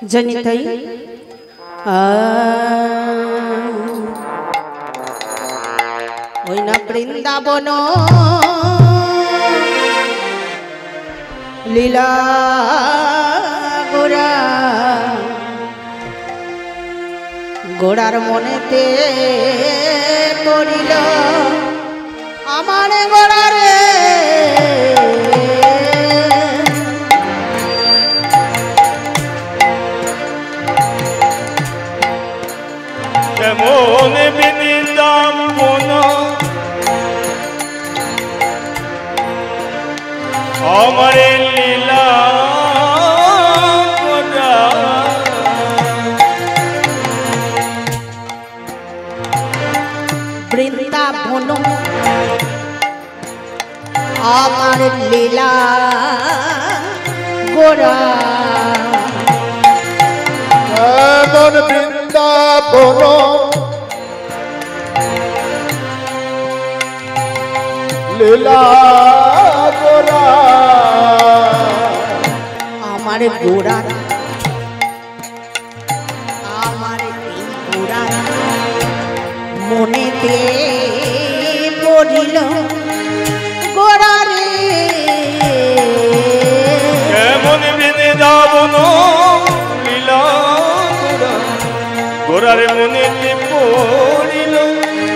জনিতাই ওই না বৃন্দাবন লীলা গোরা গোড়ার মনেতে পড়িল আমার গোড়ারে কেমন বৃন্দাবন আমার লীলা গোরা বৃন্দাবন আমার লীলা গোরা এমন বৃন্দাবন লীলা গোরা আমার গোরা আমার এই গোরা মনেতে পড়িল গোরা রে কেমন বৃন্দাবন লীলা গোরা গোরার মনেতে পড়িল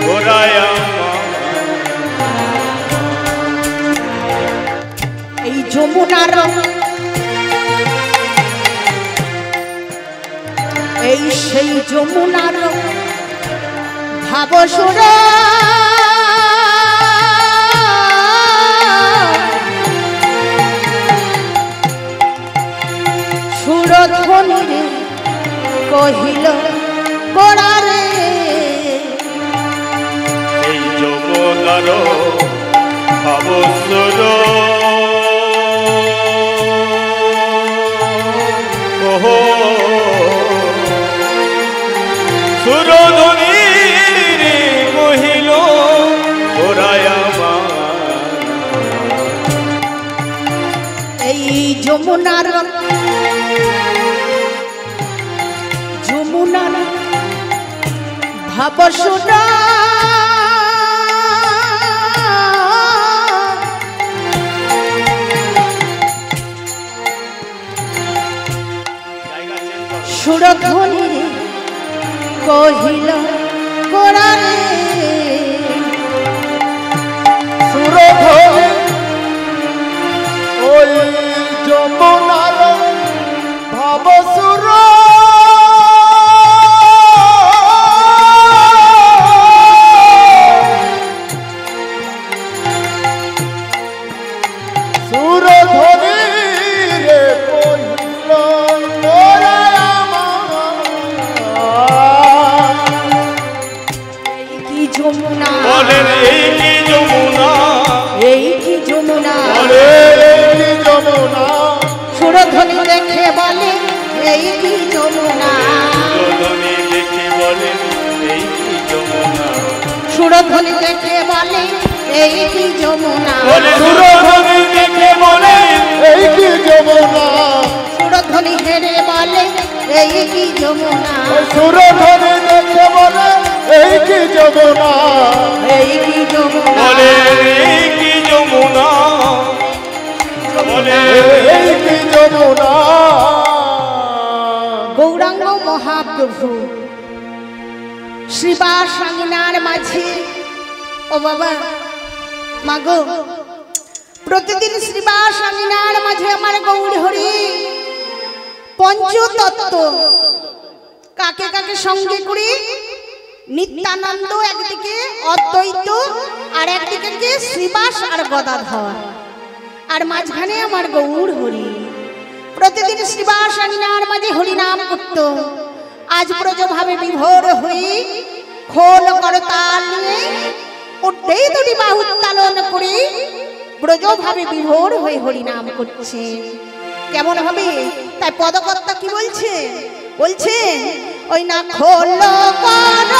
গোরায় এই যমুনার এই সেই যমুনার ভাবসুর সুরধ্বনি কহিল গোরা রে এই যমুনার ভাবসুর ওহো সুরধ্বনি কহিল গোরায় এই যমুনার যমুনার ভাবসুর সুরধ্বনি কহিল গোরা রে সুরধ্বনি ওই যমুনার ভাবসুর সুরধ্বনি রে কহিল গোরা কি যমুনা বলেন এই কি যমুনা এই কি যমুনা যমুনা সুরধ্বনি দেখে বলে এই কি যমুনা সুরধ্বনি দেখে বলেন এই কি যমুনা সুরধ্বনি দেখে বলে এই কি যমুনা সুরধ্বনি দেখে বলেন এই কি যমুনা সুরধ্বনি হেরে বলে এই কি যমুনা সুরধ্বনি দেখে বলে এই কি যমুনা এই কি যমুনা বলেন এই কি যমুনা বলেন এই কি যমুনা গৌরাঙ্গ মহাপ্রভু শ্রীবাস আঙিনার মাঝে ও বাবা মাগো প্রতিদিন শ্রীবাস আঙিনার মাঝে আমার গৌর হরি পঞ্চতত্ত্ব কাকে কাকে সঙ্গে করে নিত্যানন্দ একদিকে অদ্বৈত আর একদিকে শ্রীবাস আর গদাধর আর মাঝখানে আমার গৌর হরি প্রতিদিন শ্রীবাস আঙিনার মাঝে হরিনাম করত আজ ব্রজভাবে বিভোর হয়ে খোল করতাল নিয়ে উঠতেই দুটি বাহু উত্তালন করে ব্রজভাবে বিভোর হয়ে হরিনাম করছে কেমন হবে তাই পদকর্তা কি বলছে বলছে ওই না খোল কর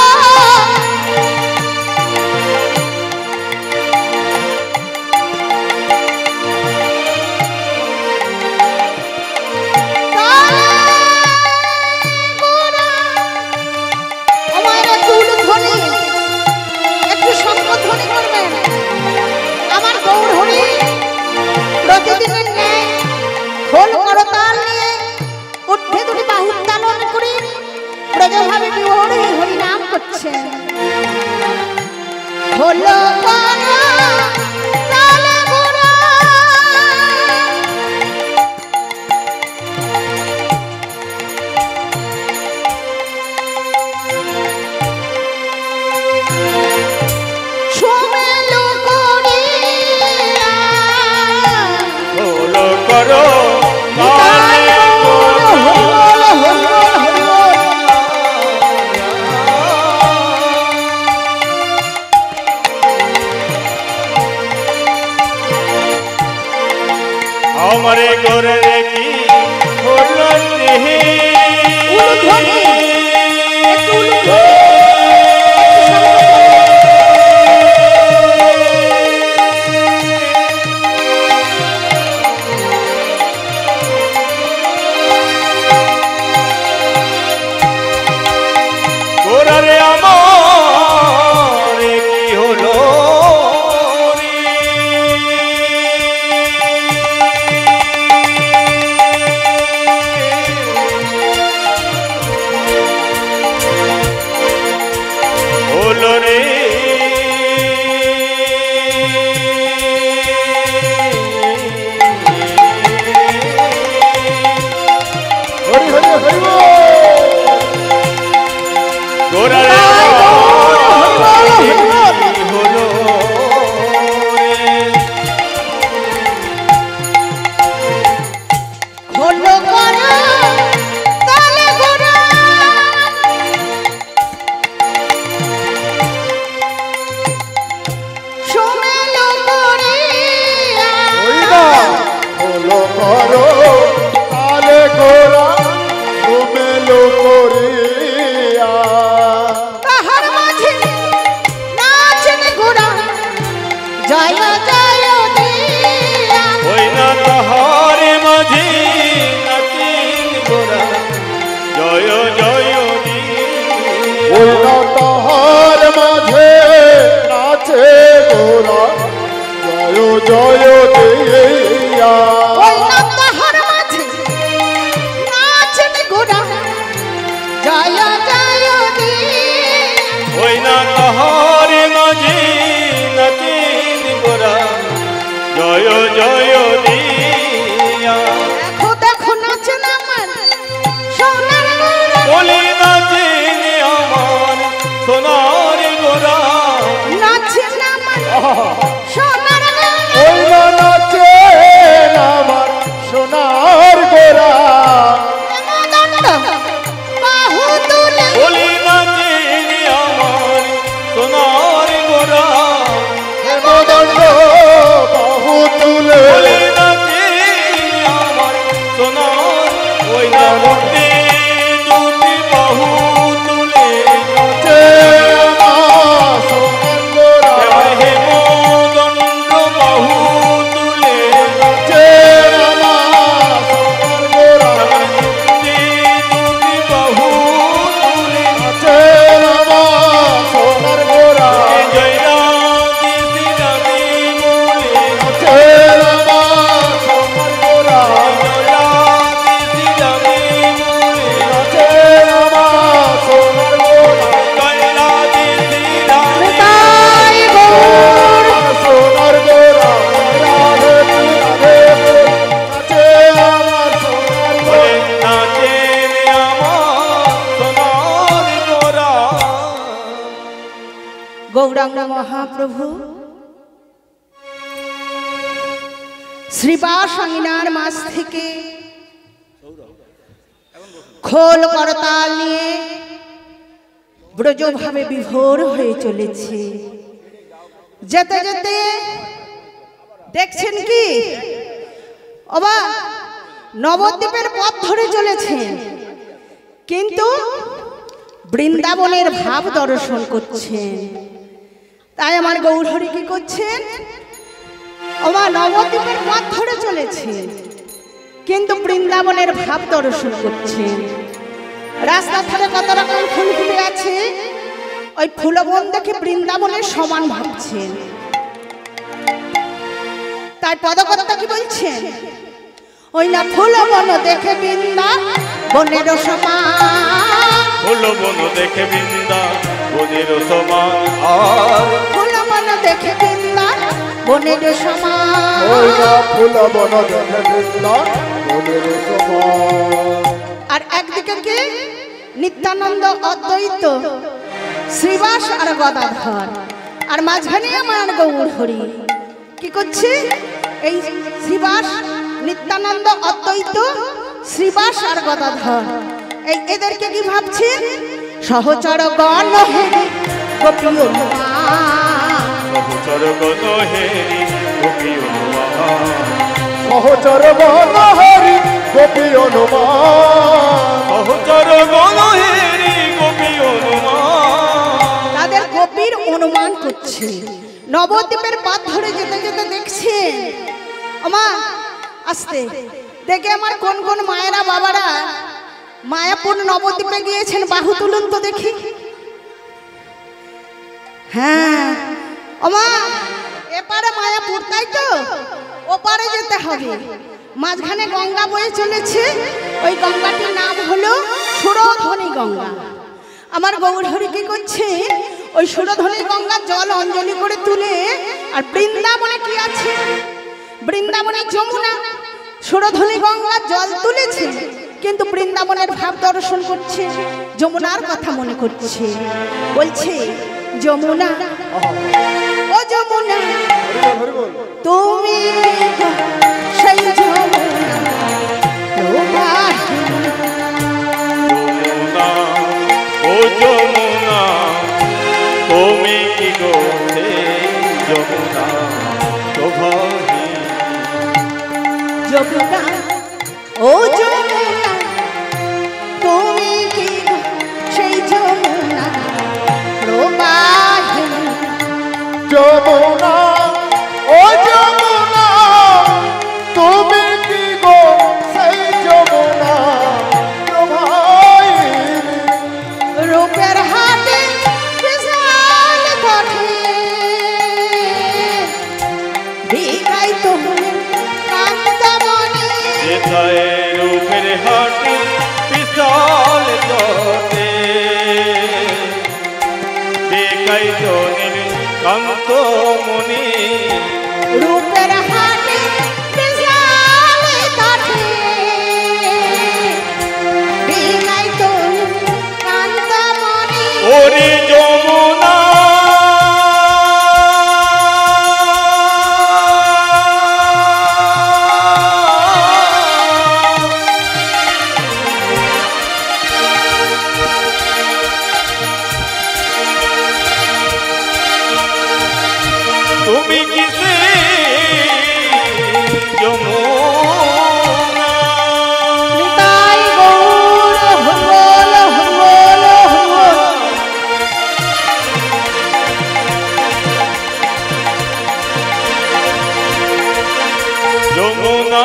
ব্রজভাবে বিভোরে হরিনাম করছেন। হলো পারা তালে গোরা, সোমেলো করিয়া হলো করো নিতাই গৌর হরিবোল হরিবোল হরিবোল। আমারে গোরে কি হলো দেহে উলুধ্বনি, একটু উলুধ্বনি। গোরারে আমারে কি হলো হলো রে হরি হরি হরি বল। গোরারে আমারে কি হলো হলো করা তালে গোরা, সোমেলো করিয়া ওই না হলো করো তালে গোরা তুমেলো করিয়া তাহার মাঝে নাচেন গোরা জয় জয় দিয়া। ওই না তাহারে মাঝে নাচিন গোরা জয় জয় দিয়ে ওই না তাহার মাঝে নাচে গোরা জয় জয় দিয়া ওই না তাহার মাঝে নাচেন গোরা জয় জয় দিয়া। ওই না তাহারে মাঝে নাচিন গোরা জয় জয় দিয়া দেখো দেখো নাচেন আমার সোনার গোরা, বলি নাচিন আমার সোনার গোরা নাচেন আমার সোনার গোরা। ওই না নাচে আমার সোনার গোরা হেমদণ্ড বাহু তুলে বলি নাচিন আমার সোনার গোরা হেমদণ্ড বাহু তুলে বলি নাচিন আমার সোনার ওই না মূর্তি দুটি বাহু তুলে নাচে আমার সোনার গোরা হেমদণ্ড বাহু তুলে নাচে আমার সোনার গোরা মূর্তি দুটি বাহু তুলে নাচে আমার সোনার গোরা জয় রাধে শ্রী বলে নাচে আমার সোনার গোরা জয় রাধে শ্রী বলে নাচে আমার সোনার গোরা জয় রাধে শ্রী তাই গৌর সোনার গোরা রাধে রাধে নাচে আমার সোনার বলে গোরা নাচে আমার সোনার গোরা গৌরাঙ্গ মহাপ্রভু শ্রীবাস আঙিনার মাছ থেকে খোল করতাল নিয়ে ব্রজভাবে বিভোর হয়ে চলেছে। যেতে যেতে দেখছেন কি ওবা নবদ্বীপের পথ ধরে চলেছেন, কিন্তু বৃন্দাবনের ভাব দর্শন করছেন। তাই আমার গৌরহরি কি করছেন, ওমা নবদ্বীপের পথ ধরে চলেছেন, কিন্তু বৃন্দাবনের ভাব দর্শন করছেন। রাস্তার ধারে কত রকম ফুল ফুলে আছে, ওই ফুলবন দেখে বৃন্দাবনের সমান ভাবছেন। তাই পদকর্তা কি বলছেন, ওই না ফুলবন দেখে বৃন্দা বনের সমান ফুল বন দেখে বৃন্দা বনের সমান আর ফুল বন দেখে বৃন্দা বনের সমান ওই না ফুল বন দেখে বৃন্দা বনের সমান। আর একদিকে কি নিত্যানন্দ অদ্বৈত শ্রীবাস আর গদাধর, আর মাঝখানে আমার গৌর হরি কি করছে? এই শ্রীবাস নিত্যানন্দ অদ্বৈত শ্রীবাস আর গদাধর এদেরকে কি ভাবছে? সহচর গণ গোপী সহচর গণ হেরি গোপী অনুমান সহচর বন হরি গোপী অনুমান সহচর গণ হেরি গোপী অনুমান তাদের গোপীর অনুমান করছে। নবদ্বীপের পথ ধরে যেতে যেতে দেখছেন আমা আস্তে দেখে আমার কোন কোন মায়েরা বাবারা মায়াপুর নবদ্বীপে গিয়েছেন, বাহু তুলুন তো দেখি। হ্যাঁ আমা এপারে মায়াপুর, তাই তো? ওপারে যেতে হবে, মাঝখানে গঙ্গা বয়ে চলেছে, ওই গঙ্গাটির নাম হলো সুরধনী গঙ্গা। আমার গৌর হরি কি করছে? ওই সুরধনী গঙ্গার জল অঞ্জলি করে তুলে, আর বৃন্দাবনে কি আছে? বৃন্দাবনে যমুনা, সুরধনী গঙ্গার জল তুলেছে কিন্তু বৃন্দাবনের ভাব দর্শন করছে, যমুনার কথা মনে করছে, বলছে যমুনা ও যমুনা তুমি সেই যমুনা যমুনা ও যমুনা তুমি কি গো যমুনা শোভাহী যমুনা ও যমুনা তুমি কি সেই যমুনা প্রবাহিনী যমুনা ও যমুনা তুমি কি গো সেই যমুনা প্রবাহিনী রূপের হাতে বিশাল কাঠে ভিখাই তুমি কান্তমণি যেথায় রূপের হাটে বিশাল তটে বেকাই জনের কান্তমণি রূপের হাতে বিশাল কাঠে ভিখাই তুমি কান্তমণি ওরে যমুনা তুমি কিসে যমুনা নিতাই গৌর হল হল হল যমুনা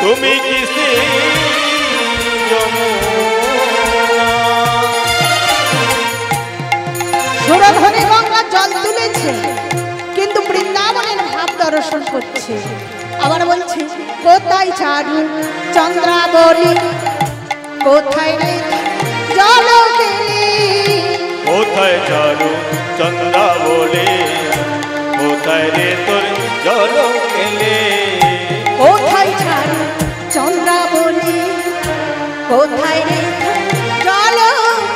তুমি কিসে যমুনা সুরধনী গঙ্গা জল তুলেছে কিন্তু বৃন্দাবনের ভাব দর্শন করছে। আবার বলছে কোথায় চারু চন্দ্রাবলী কোথায় রে জল কেলি কোথায় চারু চন্দ্রা বলে কোথায় রে তোর জল কেলে কোথায় চারু চন্দ্রাবলী কোথায় রে জল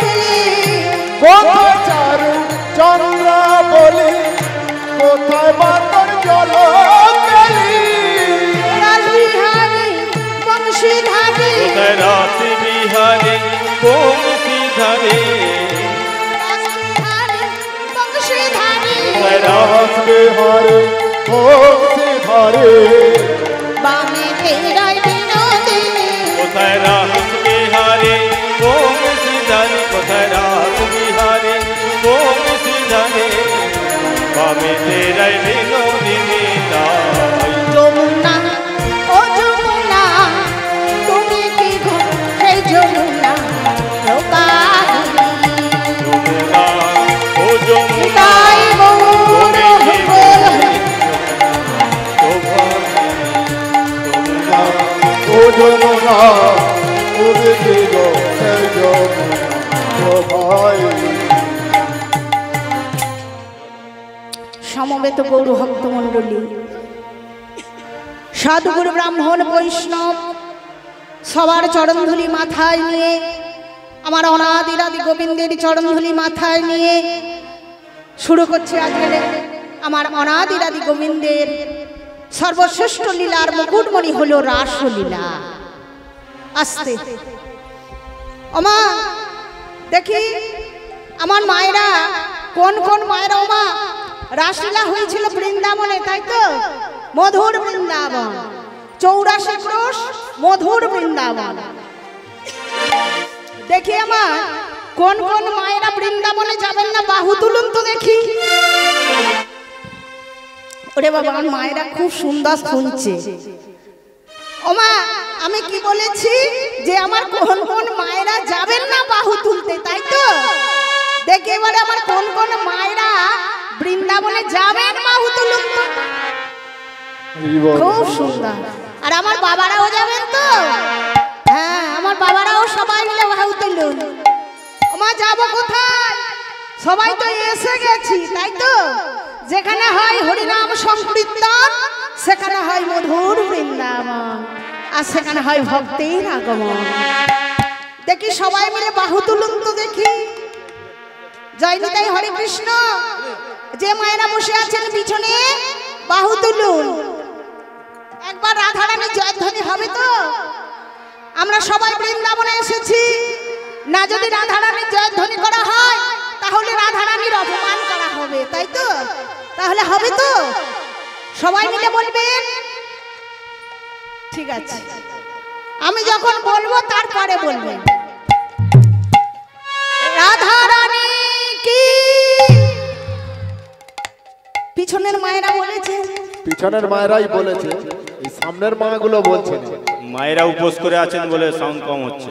কেলি কোথায় চারু চন্দ্র বলি কোথায় বাতর জল কেলি রাসবিহারী বংশীধারী কোথায় রাশি বিহারে বংশীধারে রাসবিহারী বংশীধারী কোথায় রাস বিহারে ভক্তি ধারে বামে তেরাই বিনোদিনী কোথায় রাস বিহারে বংশীধারে কোথায় রাস বিহারে বংশীধারে বামে তেরাই বিনোদিনী তাই যমুনা ও যমুনা তুমি কি গো সেই যমুনা ও যমুনা উড়ে দিল সেই যমুনা ও ভাই। সমবেত গৌর ভক্ত মণ্ডলী, সাধুগুরু ব্রাহ্মণ বৈষ্ণব সবার চরণধুলি মাথায় নিয়ে, আমার অনাদিরাদি গোবিন্দের চরণধুলি মাথায় নিয়ে শুরু করছে আজকে আমার অনাদিরাদি গোবিন্দের সর্বশ্রেষ্ঠ লীলার মুকুটমণি হলো রাসলীলা। আস্তে ওমা দেখি আমার মায়েরা, কোন কোন মায়েরা ওমা রাসলীলা হয়েছিল বৃন্দাবনে, তাই তো? মধুর বৃন্দাবন, 84 ক্রোশ মধুর বৃন্দাবন। দেখি আমার কোন কোন মায়েরা বৃন্দাবনে যাবেন না, বাহু তুলুন তো দেখি। ওরে বাবা, আমার মায়েরা খুব সুন্দর শুনছে। ওমা আমি কি বলেছি যে আমার কোন কোন মায়েরা যাবেন না বাহু তুলতে, তাই তো? দেখি এবারে আমার কোন কোন মায়েরা বৃন্দাবনে যাবেন, বাহু তুলুন তো। খুব সুন্দর। আর আমার বাবারাও যাবেন তো? হ্যাঁ, আমার বাবারাও সবাই মিলে বাহু তুলুন। ওমা যাবো কোথায়? সবাই তো এসে গেছি, তাই তো? যেখানে হয় হরিনাম সংকীর্তন, সেখানে হয় মধুর বৃন্দাবন, আর সেখানে হয় ভক্তির আগমন। দেখি সবাই মিলে বাহু তুলুন তো দেখি। জয় নিতাই, হরে কৃষ্ণ। যে মায়েরা বসে আছেন পিছনে বাহু তুলুন। একবার রাধারানীর জয়ধ্বনি হবে তো? আমরা সবাই বৃন্দাবনে এসেছি না, যদি রাধারানীর জয়ধ্বনি করা হয় তাহলে রাধারানীর অপমান করা হবে, তাই তো? তাহলে হবে তো? সবাই মিলে বলবেন, ঠিক আছে? আমি যখন বলবো তারপরে বলবেন। রাধারানী কি। পিছনের মায়েরা বলেছে, পিছনের মায়েরাই বলেছে, এই সামনের মাগুলো বলছে না। মায়েরা উপোস করে আছেন বলে সাউন্ড কম হচ্ছে।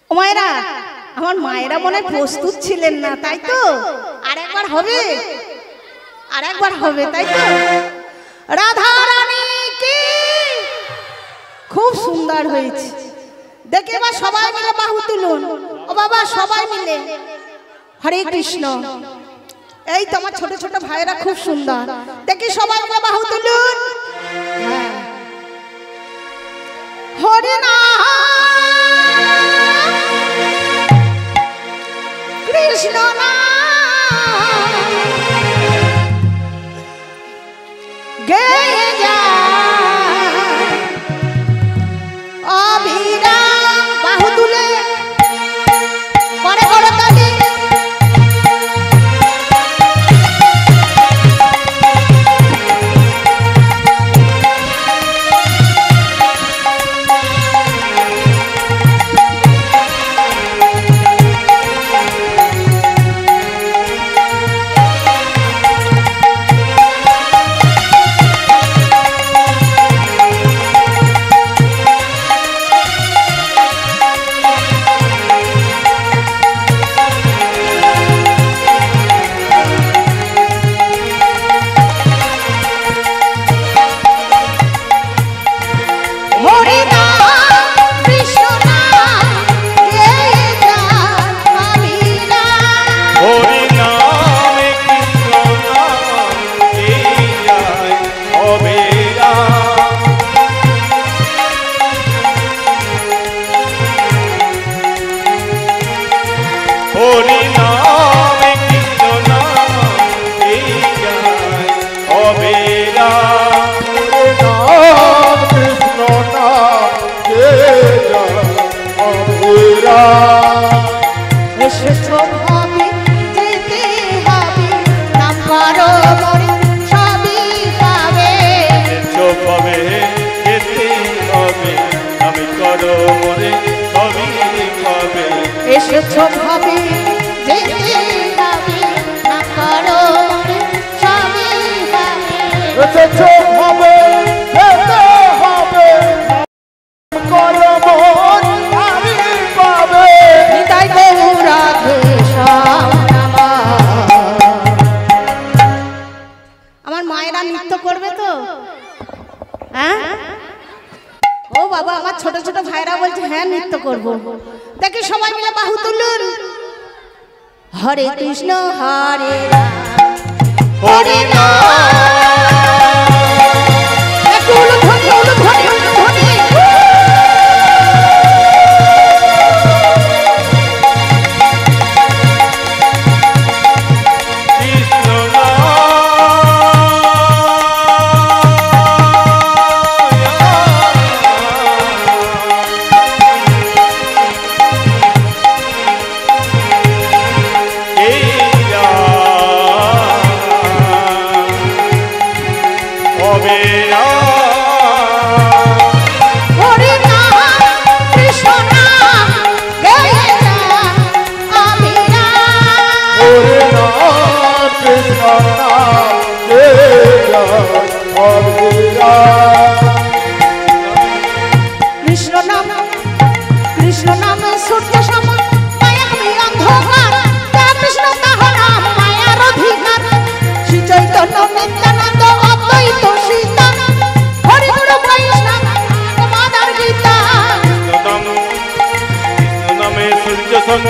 ও মায়েরা, আমার মায়েরা মনে প্রস্তুত ছিলেন না, তাই তো? আর একবার হবে, আর একবার হবে, তাই তো? রাধারানী কি। খুব সুন্দর হয়েছে। দেখে এবার সবাই মিলে বাহু তুলুন। ও বাবা সবাই মিলে হরে কৃষ্ণ। এই তো আমার ছোট ছোট ভাইরা খুব সুন্দর। দেখি সবাই মিলে বাহু তুলুন। হরে নাম কৃষ্ণ নাম গেয়ে যায় অবিরাম। বাহু তুলে করে করে তালি। আমার মায়েরা নৃত্য করবে তো? হ্যাঁ, বাবা আমার ছোট ছোট ভাইরা বলছে হ্যাঁ নৃত্য করব। দেখি সবাই মিলে বাহু তুলুন। হরে কৃষ্ণ হরে রাম হরি একটু উলুধ্বনি উলুধ্বনি উলুধ্বনি। কৃষ্ণ নাম কৃষ্ণ নাম সূর্য সম মায়া অন্ধকার কৃষ্ণ তাহার নাম মায়ার অধিকার শ্রী চৈতন্য নিত্যানন্দ অদ্বৈত সীতা হরি গুণ বৈষ্ণব মাদার গীতা। কৃষ্ণ নামে সূর্য সম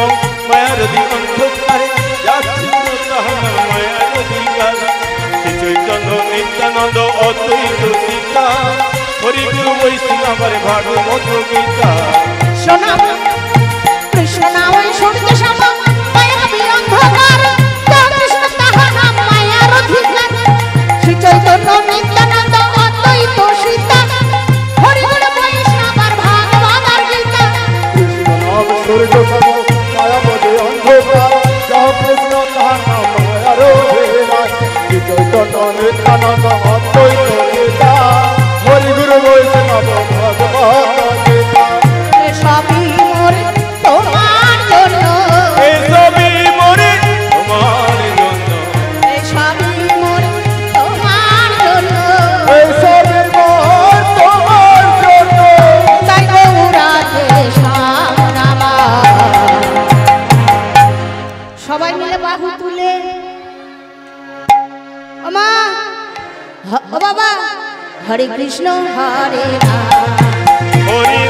মায়ার অন্ধকারে মায়ার অধিকার শ্রী চৈতন্য নিত্যানন্দ অদ্বৈত সীতা হরি গুরু বৈষ্ণব ভাগবত গীতা। সোনাম কৃষ্ণ নাম সূর্য সম মায়া অন্ধকার কৃষ্ণ তাহার নাম মায়ার অধিকার শ্রী চৈতন্য নিত্যানন্দ অদ্বৈত সীতা হরি গুণ বৈষ্ণব ভাগবত গীতা। নাম সূর্য সম মায়াবতী অন্ধকার কৃষ্ণ তাহার নাম মায়ার অধিকার শ্রী চৈতন্য নিত্যানন্দ অদ্বৈত গীতা হরি গুরু বৈষ্ণব ভাগবত গীতা। সবই মোর তোমার জন্য সবই মোরে তোমার জন্য সবই মোর তোমার জন্য সবই মোর তোমার জন্য তাই গৌরাতে সামনামা। সবাই মিলে বাহু তুলে ওমা ও বাবা হরে কৃষ্ণ হরে রাম হরি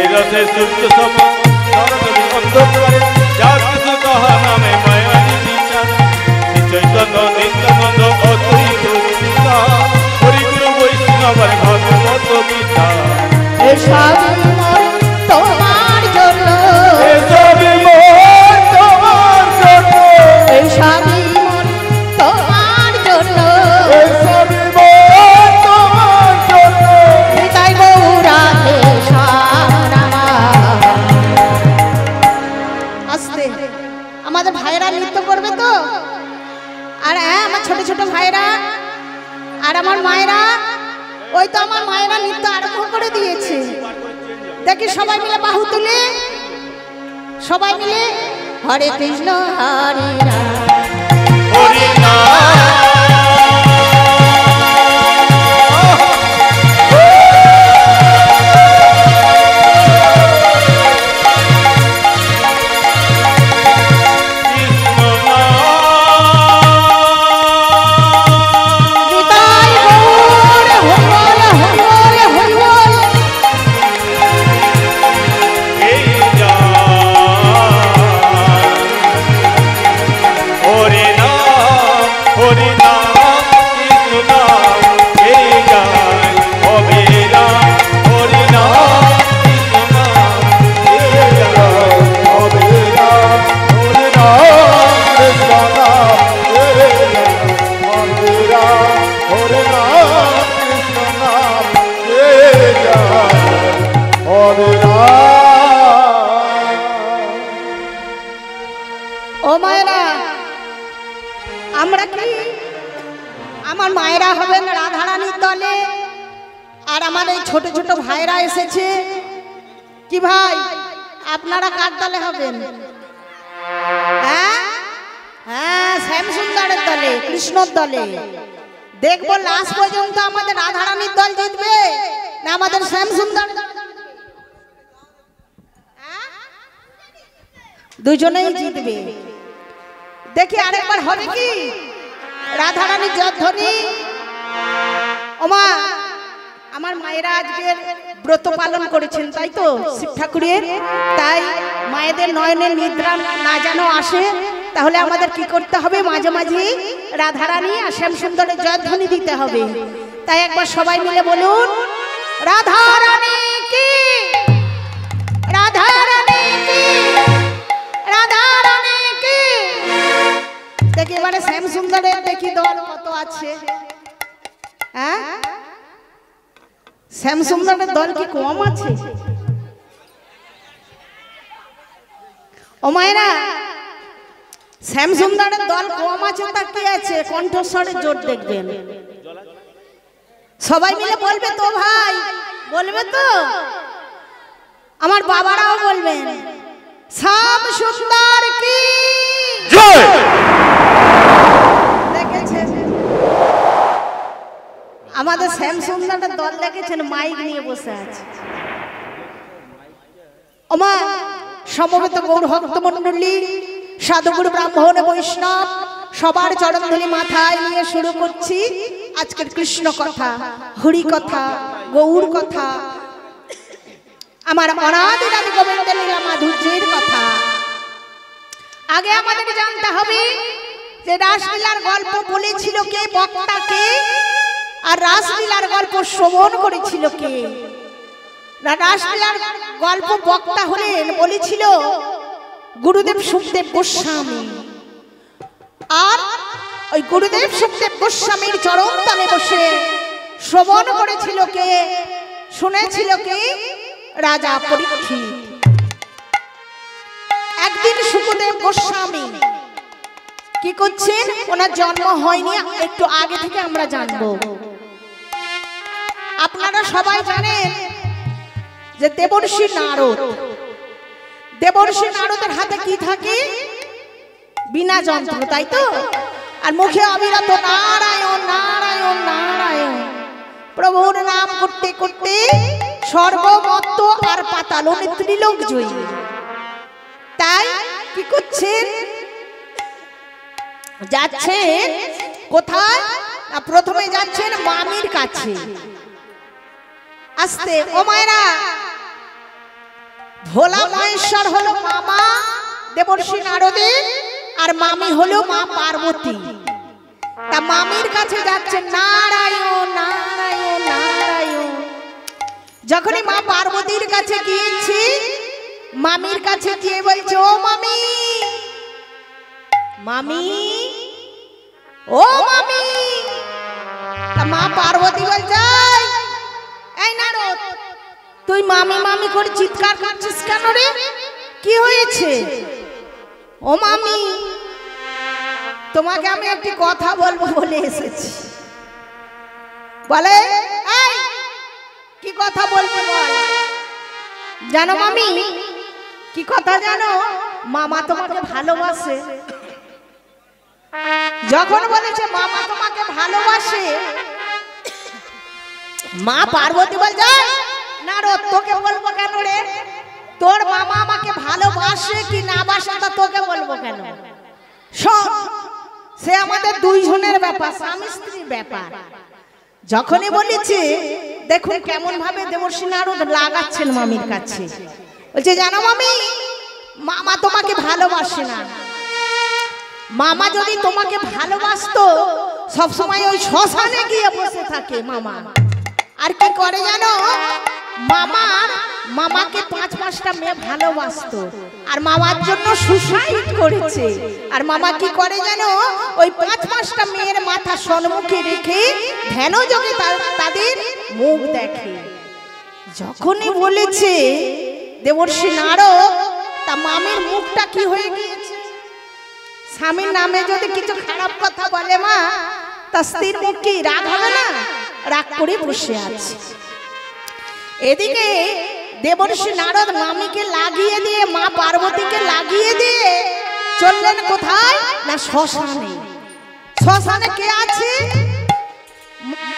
रसे सुप्त सम नरकवि अंधकारे जागृत कहा नामे माया दीक्षा श्री चैतन्य नित्यानंद अद्वैत गीता हरि गुरु वैष्णव भागवत गीता। ए सभी मोर তোমার জন্য এ সবই মোর তোমার জন্য এ সবই মোর তোমার জন্য এ সবই মোর তোমার জন্য তাই গৌরাতে সামনামা। আস্তে আমাদের ভাইরা নৃত্য করবে তো, আর হ্যাঁ আমার ছোট ছোট ভাইরা আর আমার মায়েরা, ওই তো আমার মায়েরা নৃত্য আরম্ভ করে দিয়েছে। দেখি সবাই মিলে বাহু তুলে সবাই মিলে হরে কৃষ্ণ হরে রাম আমরা কি আমার মায়েরা হবেন রাধারানীর দলে, আর আমার এই ছোট ছোট ভাইরা এসেছে কি ভাই আপনারা কার দলে হবেন? হ্যাঁ হ্যাঁ, শ্যামসুন্দরের দলে, কৃষ্ণর দলে। দেখবো লাস্ট পর্যন্ত আমাদের রাধারানীর দল জিতবে না আমাদের শ্যামসুন্দর? দুজনেই জিতবে। দেখি আরেকবার হবে কি রাধারানীর জয়ধ্বনি। ওমা আমার মায়েরা আজকের ব্রত পালন করেছেন তাই তো শিব ঠাকুরের, তাই মায়েদের নয়নের নিদ্রা না যেন আসে, তাহলে আমাদের কি করতে হবে? মাঝে মাঝে রাধারানী আর শ্যামসুন্দরের জয়ধ্বনি দিতে হবে। তাই একবার সবাই মিলে বলুন রাধারানী কি, রাধারানী কি, রাধারানী কি। দেখি এবারে শ্যামসুন্দরের দেখি দল কত আছে। হ্যাঁ শ্যামসুন্দরের দল কি কম আছে? ও মায়েরা শ্যামসুন্দরের দল কম আছে তা কি আছে? কণ্ঠস্বরে জোর দেখবেন। সবাই মিলে বলবে তো ভাই, বলবে তো? আমার বাবারাও বলবেন শ্যামসুন্দর কি জয়। দেখেছেন আমাদের শ্যামসুন্দরের দল দেখেছেন মাইক নিয়ে বসে আছে। ওমা সমবেত গৌর ভক্ত মণ্ডলী, সাধুগুরু ব্রাহ্মণ বৈষ্ণব সবার চরণধুলি মাথায় নিয়ে শুরু করছি আজকের কৃষ্ণ কথা, হরি কথা, গৌর কথা, আমার অনাদি রাধি গোবিন্দের লীলা মাধুর্যের কথা। আগে আমাদের জানতে হবে যে রাসলীলার গল্প বলেছিল কে, বক্তাকে, আর রাসলীলার গল্প শ্রবণ করেছিল কে? রাসলীলার গল্প বক্তা হলেন বলেছিল গুরুদেব সুখদেব গোস্বামী, আর ওই গুরুদেব সুখদেব গোস্বামীর চরণ তলে বসে শ্রবণ করেছিল কে, শুনেছিল কে? রাজা পরীক্ষিত। একদিন সুখদেব গোস্বামী কি করছেন? ওনার জন্ম হয়নি, একটু আগে থেকে আমরা জানবো। আপনারা সবাই জানেন যে দেবর্ষি নারদ, দেবর্ষি নারদের হাতে কি থাকে? বিনা যন্ত্র, তাই তো? আর মুখে অবিরত নারায়ণ নারায়ণ নারায়ণ প্রভুর নাম করতে করতে স্বর্গমত্ত আর পাতাল ত্রিলোক জয়ী। তাই কি করছেন? যাচ্ছেন কোথায়? না প্রথমে যাচ্ছেন মামির কাছে। আস্তে ও মায়েরা, ভোলা মহেশ্বর হলো মামা দেবর্ষি নারদের, আর মামি হলো মা পার্বতী। তা মামির কাছে যাচ্ছেন নারায়ণ নারায়ণ নারায়ণ। যখনই মা পার্বতীর কাছে গিয়েছি, মামির কাছে গিয়ে বলছে ও মামি, মামি ও মামি। তা মা পার্বতী বলছে এই নারদ, তুই মামি মামি করে চিৎকার করছিস কেন রে? কি হয়েছে? ও মামি, তোমাকে আমি একটি কথা বলবো বলে এসেছি। বলে এই কি কথা বলবো বল। জানো মামি কি কথা জানো? মামা তোমাকে ভালোবাসে। যখন বলেছে মামা তোমাকে ভালোবাসে, মা পার্বতী বল যায় নারদ তোকে বলবো কেন রে? তোর মামা আমাকে ভালোবাসে কি না বাসে তা তোকে বলবো কেন? শোন, সে আমাদের দুইজনের ব্যাপার, স্বামী স্ত্রীর ব্যাপার। যখনই বলেছে দেখুন কেমন ভাবে দেবর্ষি নারদ লাগাচ্ছেন মামির কাছে। বলছে জানো মামি, মামা তোমাকে ভালোবাসে না। মামা যদি তোমাকে ভালোবাসতো সবসময় ওই শ্মশানে গিয়ে বসে থাকে মামা। আর কি করে জানো? মামাকে 5-5টা মেয়ে ভালোবাসতো, আর মামার জন্য সুসাইড করেছে। আর মামা কি করে জানো? ওই 5-5টা মেয়ের মাথা সম্মুখে রেখে ধ্যান যোগে তাদের মুখ দেখে। যখনই বলেছে দেবর্ষি নারদ, তা মামির মুখটা কি হয়ে গিয়েছে? স্বামীর নামে যদি কিছু খারাপ কথা বলে মা, তা স্ত্রীর মুখ কি রাগ হবে না? রাগ করে বসে আছে। এদিকে দেবর্ষি নারদ মামিকে লাগিয়ে দিয়ে, মা পার্বতীকে লাগিয়ে দিয়ে চললেন কোথায় না শ্মশানে। শ্মশানে কে আছে?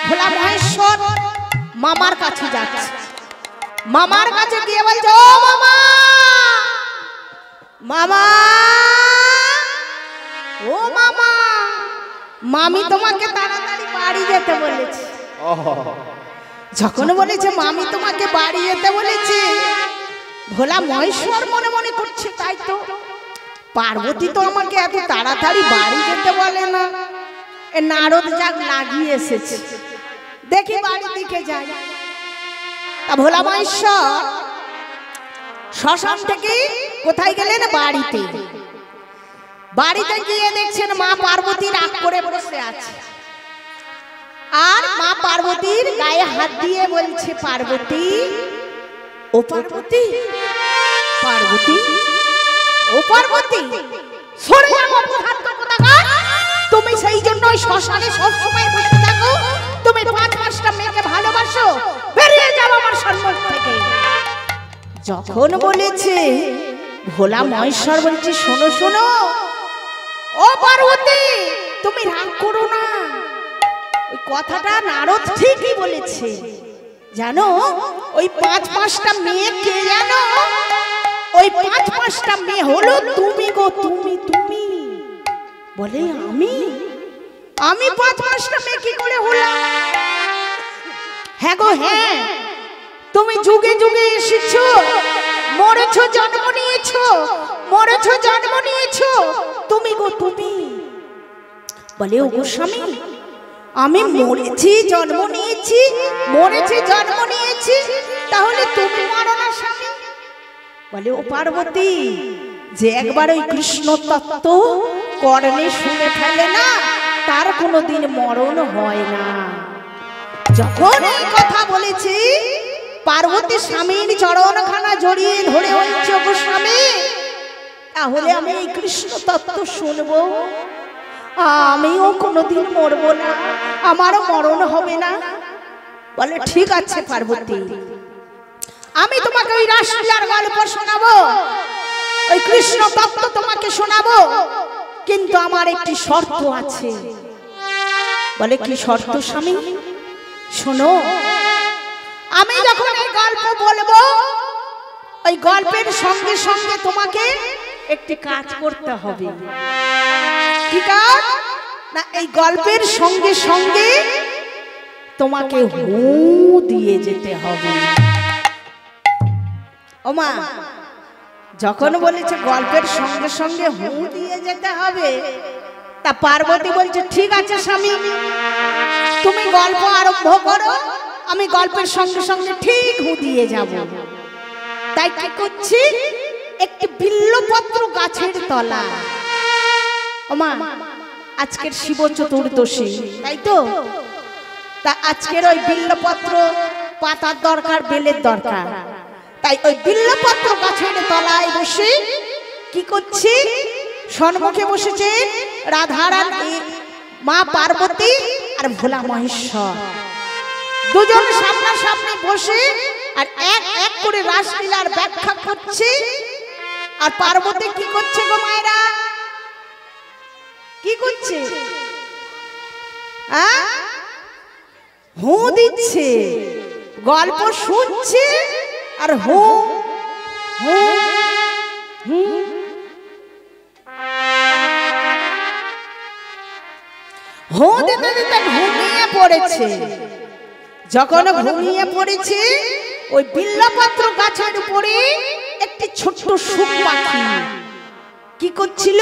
ভোলা মহেশ্বর মামার কাছে যাচ্ছে। মামার কাছে গিয়ে বলছে, ও মামা, মামা, ও মামা, মামি তোমাকে তাড়াতাড়ি বাড়ি যেতে বলেছে। যখন বলেছে মামি তোমাকে বাড়ি যেতে বলেছে, ভোলা মহেশ্বর মনে মনে করছে তাই তো, পার্বতী তো আমাকে এত তাড়াতাড়ি বাড়ি যেতে বলে না, এ নারদ যাক লাগিয়ে এসেছে, দেখি বাড়ির দিকে যাই। তা ভোলা মহেশ্বর শ্মশান থেকে কোথায় গেলেন? বাড়িতে। বাড়িতে গিয়ে দেখছেন মা পার্বতী রাগ করে বসে আছে, আর মা পার্বতীর গায়ে হাত দিয়ে বলছে, পার্বতী, ও পার্বতী, পার্বতী, ও পার্বতী, সরে যাও অপদার্থ কোথাকার। তুমি সেই জন্য শ্মশানে সবসময় বসে থাকো, তুমি 5-5টা মেয়েকে ভালোবাসো, বেরিয়ে যাও আমার সম্মুখ থেকে। যখন বলেছে, ভোলা মহেশ্বর বলছে, শোনো শোনো ও পার্বতী, তুমি রাগ করো না, ওই কথাটা নারদ ঠিকই বলেছে। জানো ওই 5-5টা মেয়ে কে জানো? ওই 5-5টা মেয়ে হলো তুমি গো, তুমি। তুমি বলে, আমি 5-5টা মেয়ে কি করে হলাম? হ্যাঁ গো হ্যাঁ, তুমি যুগে যুগে এসেছো, মরেছো, জন্ম নিয়েছো, মরেছো, জন্ম নিয়েছো, তুমি গো তুমি। বলে, ও গো স্বামী, আমি মরেছি, জন্ম নিয়েছি, মরেছি, জন্ম নিয়েছি, তাহলে তুমি মরো না স্বামী? বলে, ও পার্বতী, যে একবার ওই কৃষ্ণ তত্ত্ব কর্ণে শুনে ফেলে না, তার কোনোদিন মরণ হয় না। যখন এই কথা বলেছি, পার্বতী স্বামীর চরণখানা জড়িয়ে ধরে বলছে, গো স্বামী, তাহলে আমি এই কৃষ্ণ তত্ত্ব শুনবো, আমিও কোনোদিন মরবো না, আমারও মরণ হবে না। বলে, ঠিক আছে পার্বতী, আমি তোমাকে ওই রাসলীলার গল্প শোনাবো, ওই কৃষ্ণ তত্ত্ব তোমাকে শোনাবো, কিন্তু আমার একটি শর্ত আছে। বলে, কি শর্ত স্বামী? শোনো, আমি যখন এই গল্প বলবো, ওই গল্পের সঙ্গে সঙ্গে তোমাকে একটি কাজ করতে হবে। কি কাজ? না, এই গল্পের সঙ্গে সঙ্গে তোমাকে হু দিয়ে যেতে হবে। ওমা, যখন বলেছে গল্পের সঙ্গে সঙ্গে হু দিয়ে যেতে হবে, তা পার্বতী বলছে, ঠিক আছে স্বামী, তুমি গল্প আরম্ভ করো, আমি গল্পের সঙ্গে সঙ্গে ঠিক হু দিয়ে যাব। তাই কি করছি, একটি বিল্লপত্র গাছের তলা। ওমা, আজকের শিব চতুর্দশী, তাই তো, তা আজকের ওই বিল্লপত্র পাতার দরকার, বেলের দরকার। তাই ওই বিল্লপত্র গাছের তলায় বসে কি করছি, সম্মুখে বসেছে রাধারানী, মা পার্বতী আর ভোলা মহেশ্বর, দুজন সামনাসামনি বসে আর এক এক করে রাসলীলার ব্যাখ্যা করছে। আর পার্বতী কি করছে গো মায়েরা? কি করছে? হু দিচ্ছে, গল্প শুনছে আর হু হু হু। হু দিতে দিতে ঘুমিয়ে পড়েছে। যখন ঘুমিয়ে পড়েছে, ওই বিল্লপত্র গাছের উপরে একটি ছোট্ট শুক পাখি কি করছিল,